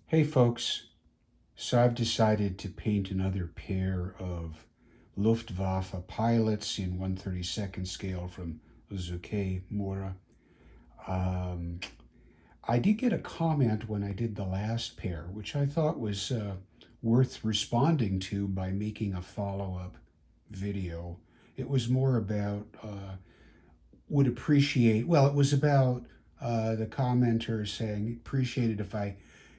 Hey folks, so I've decided to paint another pair of Luftwaffe pilots in 1/32 scale from Zuke Mura. Um, I did get a comment when I did the last pair, which I thought was worth responding to by making a follow-up video. It was more about it was about the commenter saying appreciated if I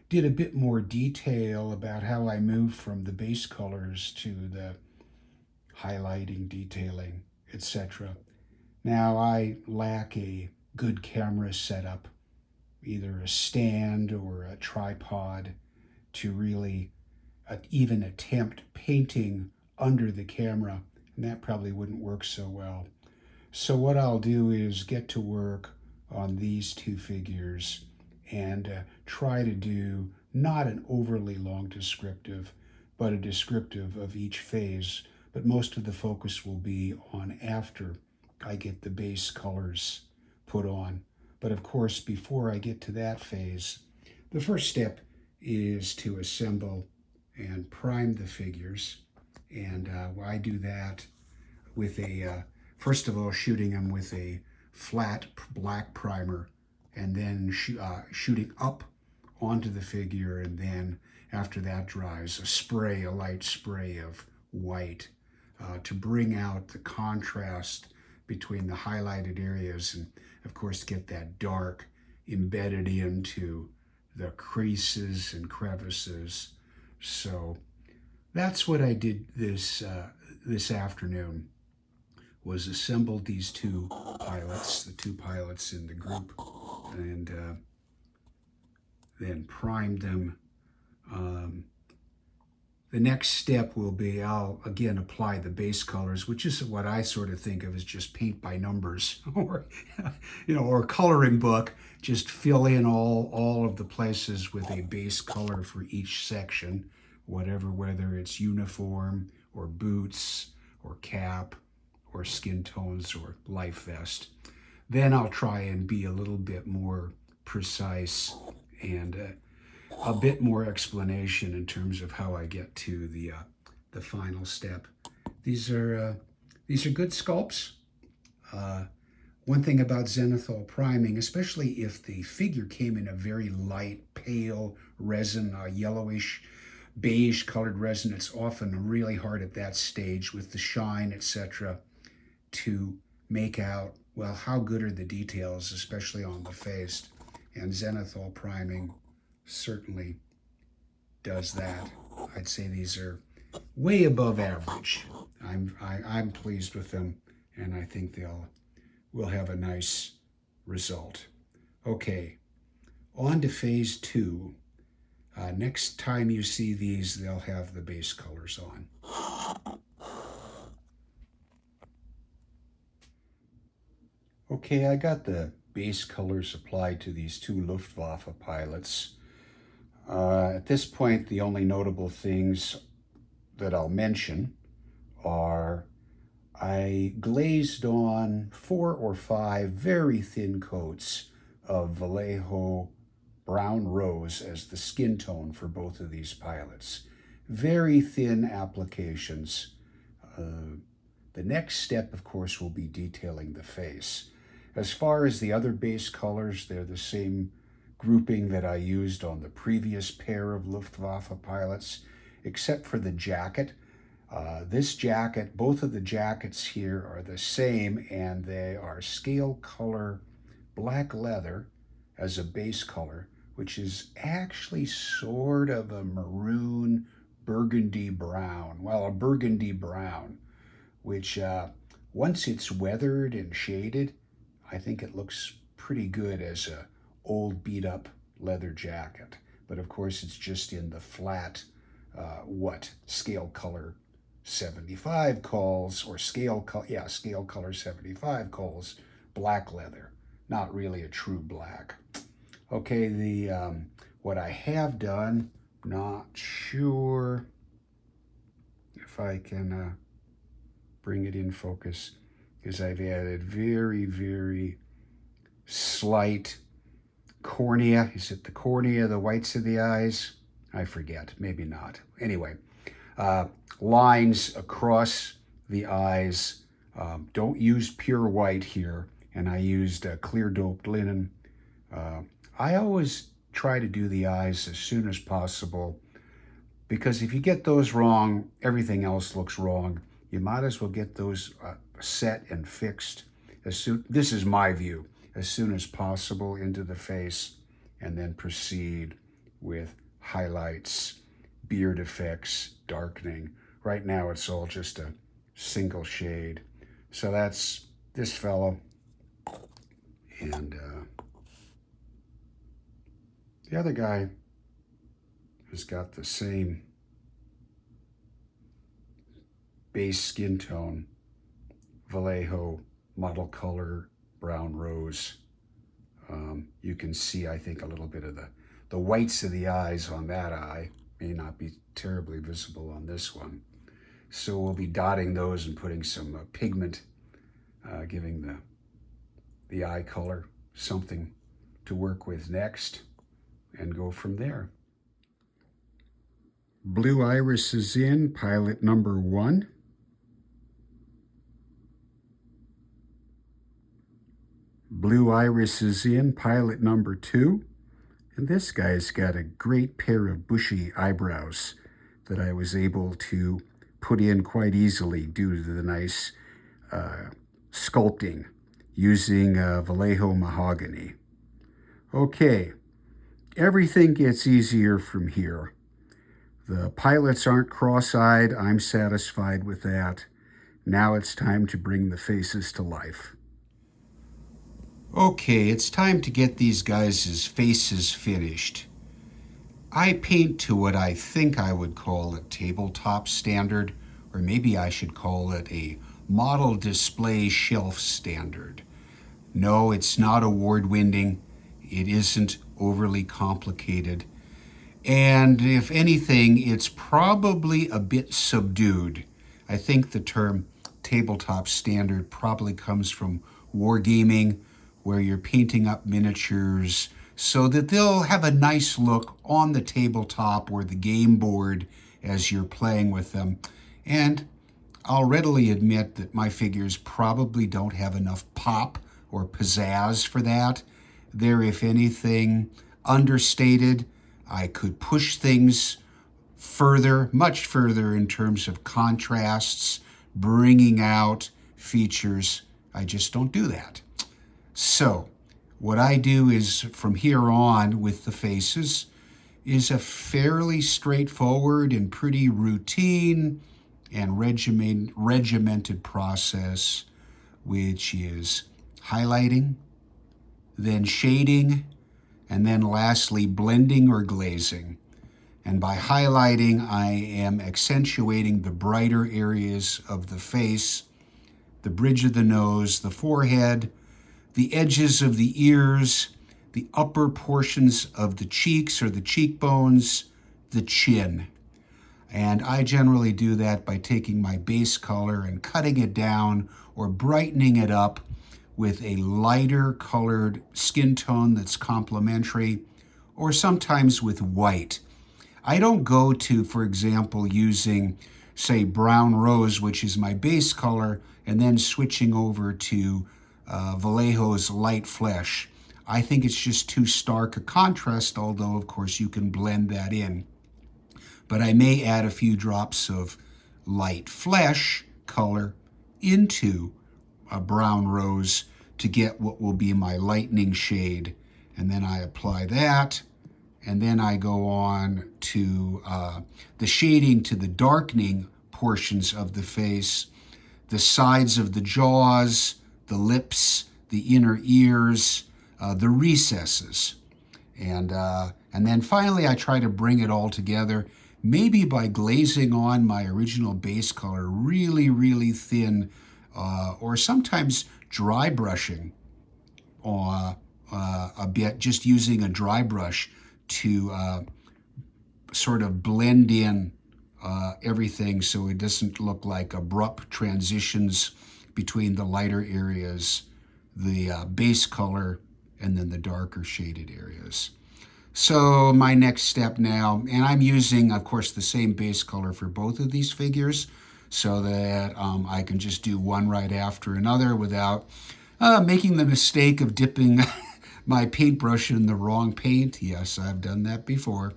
did a bit more detail about how I moved from the base colors to the highlighting, detailing, etc. Now I lack a good camera setup, either a stand or a tripod, to really even attempt painting under the camera, and that probably wouldn't work so well. So what I'll do is get to work on these two figures and try to do not an overly long descriptive, but a descriptive of each phase. But most of the focus will be on after I get the base colors put on. But of course, before I get to that phase, the first step is to assemble and prime the figures. And I do that with first of all, shooting them with a flat black primer and then shooting up onto the figure. And then after that dries, a light spray of white to bring out the contrast between the highlighted areas and, of course, get that dark embedded into the creases and crevices. So that's what I did this afternoon, was assembled these two pilots, the two pilots in the group, and then primed them. The next step will be I'll again apply the base colors, which is what I sort of think of as just paint by numbers, or or a coloring book. Just fill in all of the places with a base color for each section, whether it's uniform or boots or cap or skin tones or life vest. Then I'll try and be a little bit more precise and a bit more explanation in terms of how I get to the final step. These are good sculpts. One thing about zenithal priming, especially if the figure came in a very light, pale resin, yellowish, beige colored resin, it's often really hard at that stage with the shine, etc., to make out, well, how good are the details, especially on the face. And zenithal priming certainly does that. I'd say these are way above average. I'm pleased with them, and I think we'll have a nice result. Okay, on to phase two. Next time you see these, they'll have the base colors on. Okay, I got the base colors applied to these two Luftwaffe pilots. At this point, the only notable things that I'll mention are I glazed on 4 or 5 very thin coats of Vallejo Brown Rose as the skin tone for both of these pilots. Very thin applications. The next step, of course, will be detailing the face. As far as the other base colors, they're the same grouping that I used on the previous pair of Luftwaffe pilots, except for the jacket. This jacket, both of the jackets here are the same, and they are scale color black leather as a base color, which is actually sort of a maroon burgundy brown. Well, a burgundy brown, which once it's weathered and shaded, I think it looks pretty good as a old beat up leather jacket. But of course, it's just in the flat, what scale color 75 calls, or scale color 75 calls black leather, not really a true black. Okay, what I have done, not sure if I can bring it in focus, is I've added very, very slight cornea. Is it the cornea, the whites of the eyes? I forget, maybe not. Anyway, lines across the eyes. Don't use pure white here, and I used clear doped linen. I always try to do the eyes as soon as possible, because if you get those wrong, everything else looks wrong. You might as well get those set and fixed this is my view, as soon as possible into the face, and then proceed with highlights, beard effects, darkening. Right now it's all just a single shade. So that's this fellow. And the other guy has got the same base skin tone, Vallejo Model Color Brown Rose. You can see, I think, a little bit of the whites of the eyes on that eye. May not be terribly visible on this one. So we'll be dotting those and putting some pigment, giving the eye color something to work with next, and go from there. Blue iris is in, pilot number 1. Blue iris is in, pilot number 2. And this guy's got a great pair of bushy eyebrows that I was able to put in quite easily due to the nice sculpting using Vallejo mahogany. Okay, everything gets easier from here. The pilots aren't cross-eyed. I'm satisfied with that. Now it's time to bring the faces to life. Okay, it's time to get these guys' faces finished. I paint to what I think I would call a tabletop standard, or maybe I should call it a model display shelf standard. No, it's not award-winning. It isn't overly complicated. And if anything, it's probably a bit subdued. I think the term tabletop standard probably comes from wargaming, where you're painting up miniatures so that they'll have a nice look on the tabletop or the game board as you're playing with them. And I'll readily admit that my figures probably don't have enough pop or pizzazz for that. They're, if anything, understated. I could push things further, much further in terms of contrasts, bringing out features. I just don't do that. So what I do is, from here on with the faces, is a fairly straightforward and pretty routine and regimented process, which is highlighting, then shading, and then lastly blending or glazing. And by highlighting, I am accentuating the brighter areas of the face, the bridge of the nose, the forehead, the edges of the ears, the upper portions of the cheeks or the cheekbones, the chin. And I generally do that by taking my base color and cutting it down or brightening it up with a lighter colored skin tone that's complementary, or sometimes with white. I don't go to, for example, using, say, brown rose, which is my base color, and then switching over to Vallejo's light flesh. I think it's just too stark a contrast, although of course you can blend that in. But I may add a few drops of light flesh color into a brown rose to get what will be my lightning shade. And then I apply that, and then I go on to the shading to the darkening portions of the face, the sides of the jaws, the lips, the inner ears, the recesses. And then finally I try to bring it all together, maybe by glazing on my original base color really, really thin, or sometimes dry brushing a bit, just using a dry brush to sort of blend in everything so it doesn't look like abrupt transitions between the lighter areas, the base color, and then the darker shaded areas. So my next step now, and I'm using, of course, the same base color for both of these figures so that I can just do one right after another without making the mistake of dipping my paintbrush in the wrong paint. Yes, I've done that before.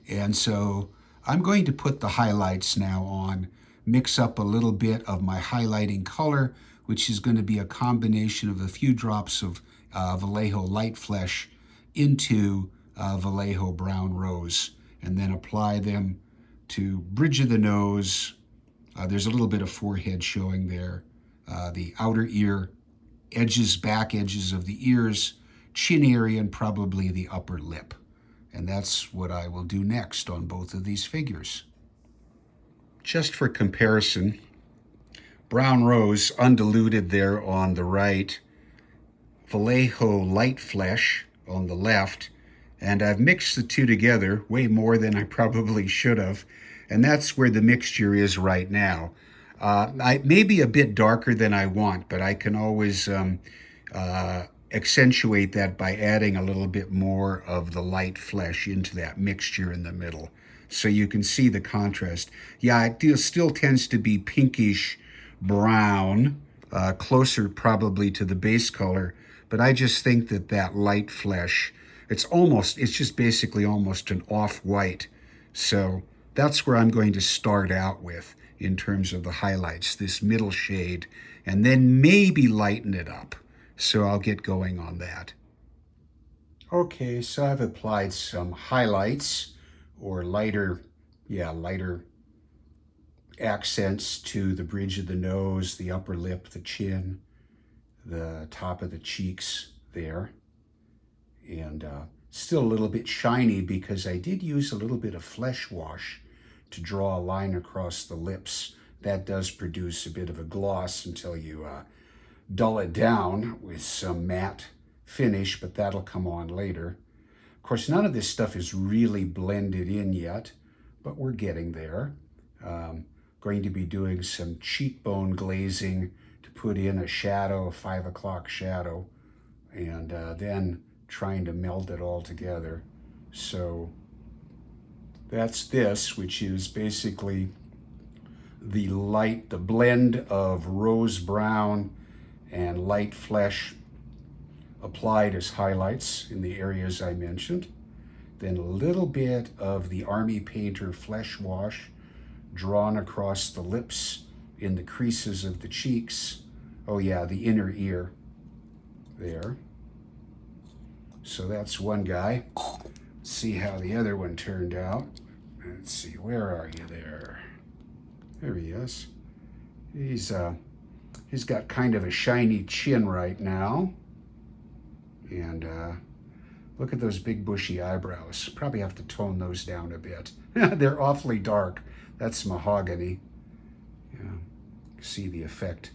And so I'm going to put the highlights now on, mix up a little bit of my highlighting color, which is going to be a combination of a few drops of Vallejo Light Flesh into Vallejo Brown Rose, and then apply them to bridge of the nose. There's a little bit of forehead showing there, the outer ear, edges, back edges of the ears, chin area, and probably the upper lip. And that's what I will do next on both of these figures. Just for comparison, Brown Rose undiluted there on the right, Vallejo Light Flesh on the left, and I've mixed the two together way more than I probably should have, and that's where the mixture is right now. I may be a bit darker than I want, but I can always accentuate that by adding a little bit more of the light flesh into that mixture in the middle. So you can see the contrast. Yeah, it still tends to be pinkish brown, closer probably to the base color, but I just think that that light flesh, it's just basically almost an off-white. So that's where I'm going to start out with in terms of the highlights, this middle shade, and then maybe lighten it up. So I'll get going on that. Okay, so I've applied some highlights or lighter accents to the bridge of the nose, the upper lip, the chin, the top of the cheeks there. And still a little bit shiny because I did use a little bit of flesh wash to draw a line across the lips. That does produce a bit of a gloss until you dull it down with some matte finish, but that'll come on later. Of course, none of this stuff is really blended in yet, but we're getting there. Going to be doing some cheekbone glazing to put in a shadow, a 5 o'clock shadow, and then trying to meld it all together. So that's this, which is basically the blend of rose brown and light flesh applied as highlights in the areas I mentioned. Then a little bit of the Army Painter flesh wash drawn across the lips in the creases of the cheeks. Oh yeah, the inner ear there. So that's one guy. Let's see how the other one turned out. Let's see, where are you there? There he is. He's got kind of a shiny chin right now. And look at those big bushy eyebrows. Probably have to tone those down a bit. They're awfully dark. That's mahogany. Yeah, see the effect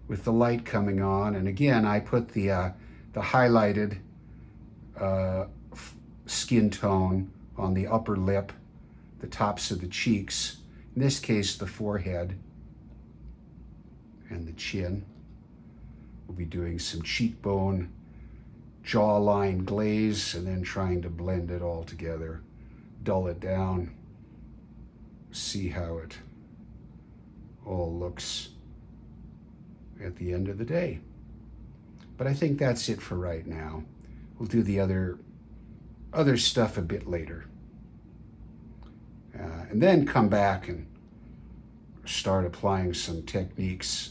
with the light coming on. And again, I put the highlighted skin tone on the upper lip, the tops of the cheeks, in this case the forehead and the chin. We'll be doing some cheekbone, jawline glaze, and then trying to blend it all together, dull it down, see how it all looks at the end of the day. But I think that's it for right now. We'll do the other stuff a bit later. And then come back and start applying some techniques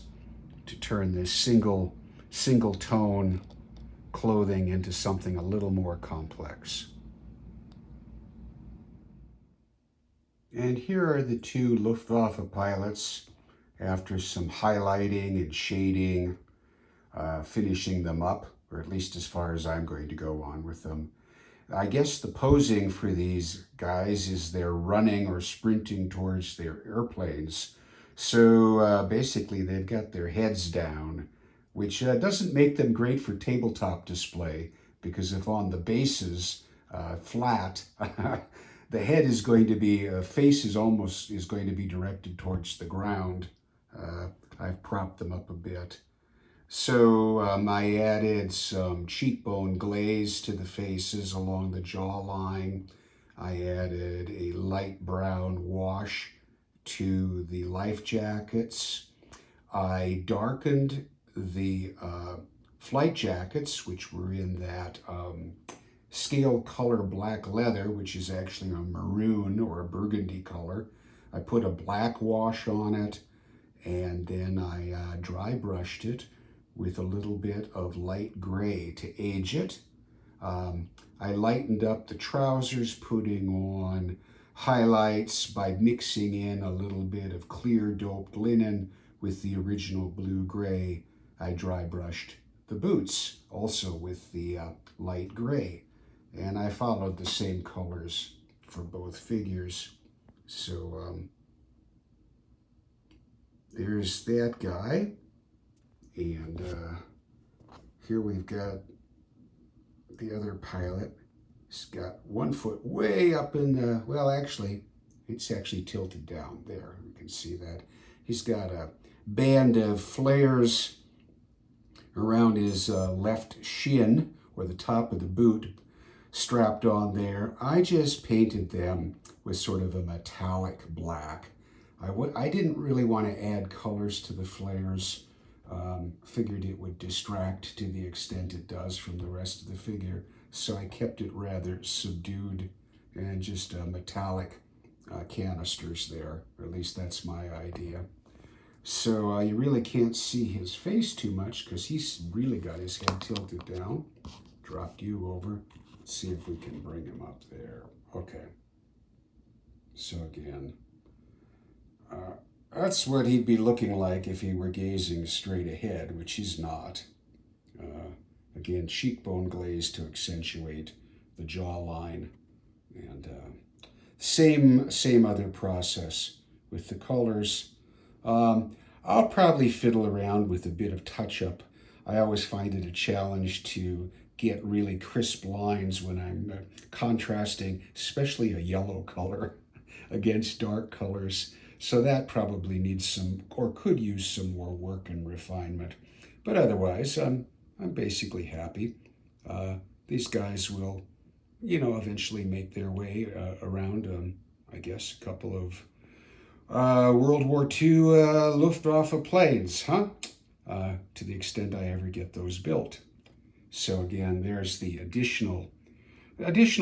to turn this single tone clothing into something a little more complex. And here are the two Luftwaffe pilots after some highlighting and shading, finishing them up, or at least as far as I'm going to go on with them. I guess the posing for these guys is they're running or sprinting towards their airplanes. So basically they've got their heads down, which doesn't make them great for tabletop display, because if on the bases flat, the head is going to be, face is going to be directed towards the ground. I've propped them up a bit. So I added some cheekbone glaze to the faces along the jawline. I added a light brown wash to the life jackets. I darkened the flight jackets, which were in that scale color black leather, which is actually a maroon or a burgundy color. I put a black wash on it, and then I dry brushed it with a little bit of light gray to age it. I lightened up the trousers, putting on highlights by mixing in a little bit of clear doped linen with the original blue-gray. I dry brushed the boots also with the light gray. And I followed the same colors for both figures. So there's that guy. And here we've got the other pilot. He's got one foot way up in the, well, actually, it's actually tilted down there. You can see that. He's got a band of flares around his left shin, or the top of the boot, strapped on there. I just painted them with sort of a metallic black. I didn't really want to add colors to the flares. Figured it would distract to the extent it does from the rest of the figure, so I kept it rather subdued and just metallic canisters there, or at least that's my idea. So you really can't see his face too much because he's really got his head tilted down. Dropped you over. Let's see if we can bring him up there. Okay. So again, that's what he'd be looking like if he were gazing straight ahead, which he's not. Again, cheekbone glaze to accentuate the jawline. And same other process with the colors. I'll probably fiddle around with a bit of touch-up. I always find it a challenge to get really crisp lines when I'm contrasting, especially a yellow color against dark colors. So that probably needs some, or could use some more work and refinement. But otherwise, I'm basically happy. These guys will, eventually make their way around, I guess, a couple of World War II Luftwaffe planes, to the extent I ever get those built. So again, there's the additional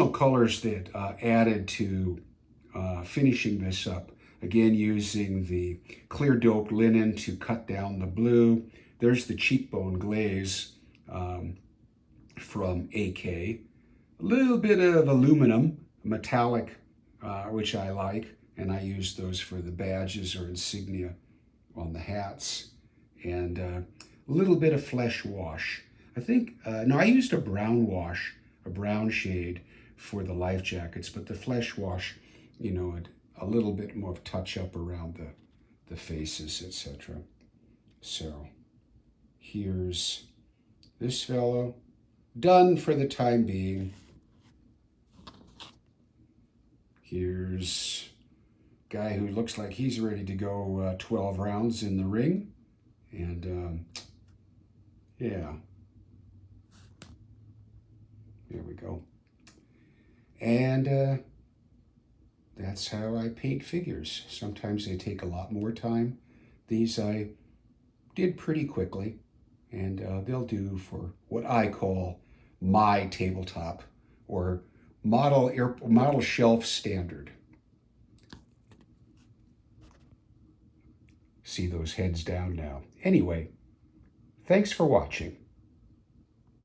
colors that added to finishing this up. Again, using the clear doped linen to cut down the blue. There's the cheekbone glaze from AK. A little bit of aluminum, metallic, which I like, and I use those for the badges or insignia on the hats. And a little bit of flesh wash. I think, no, I used a brown wash, a brown shade for the life jackets, but the flesh wash, a little bit more of touch up around the faces, etc. So here's this fellow, done for the time being. Here's a guy who looks like he's ready to go 12 rounds in the ring. And yeah, there we go. And that's how I paint figures. Sometimes they take a lot more time. These I did pretty quickly, and they'll do for what I call my tabletop or model shelf standard. See those heads down now. Anyway, thanks for watching.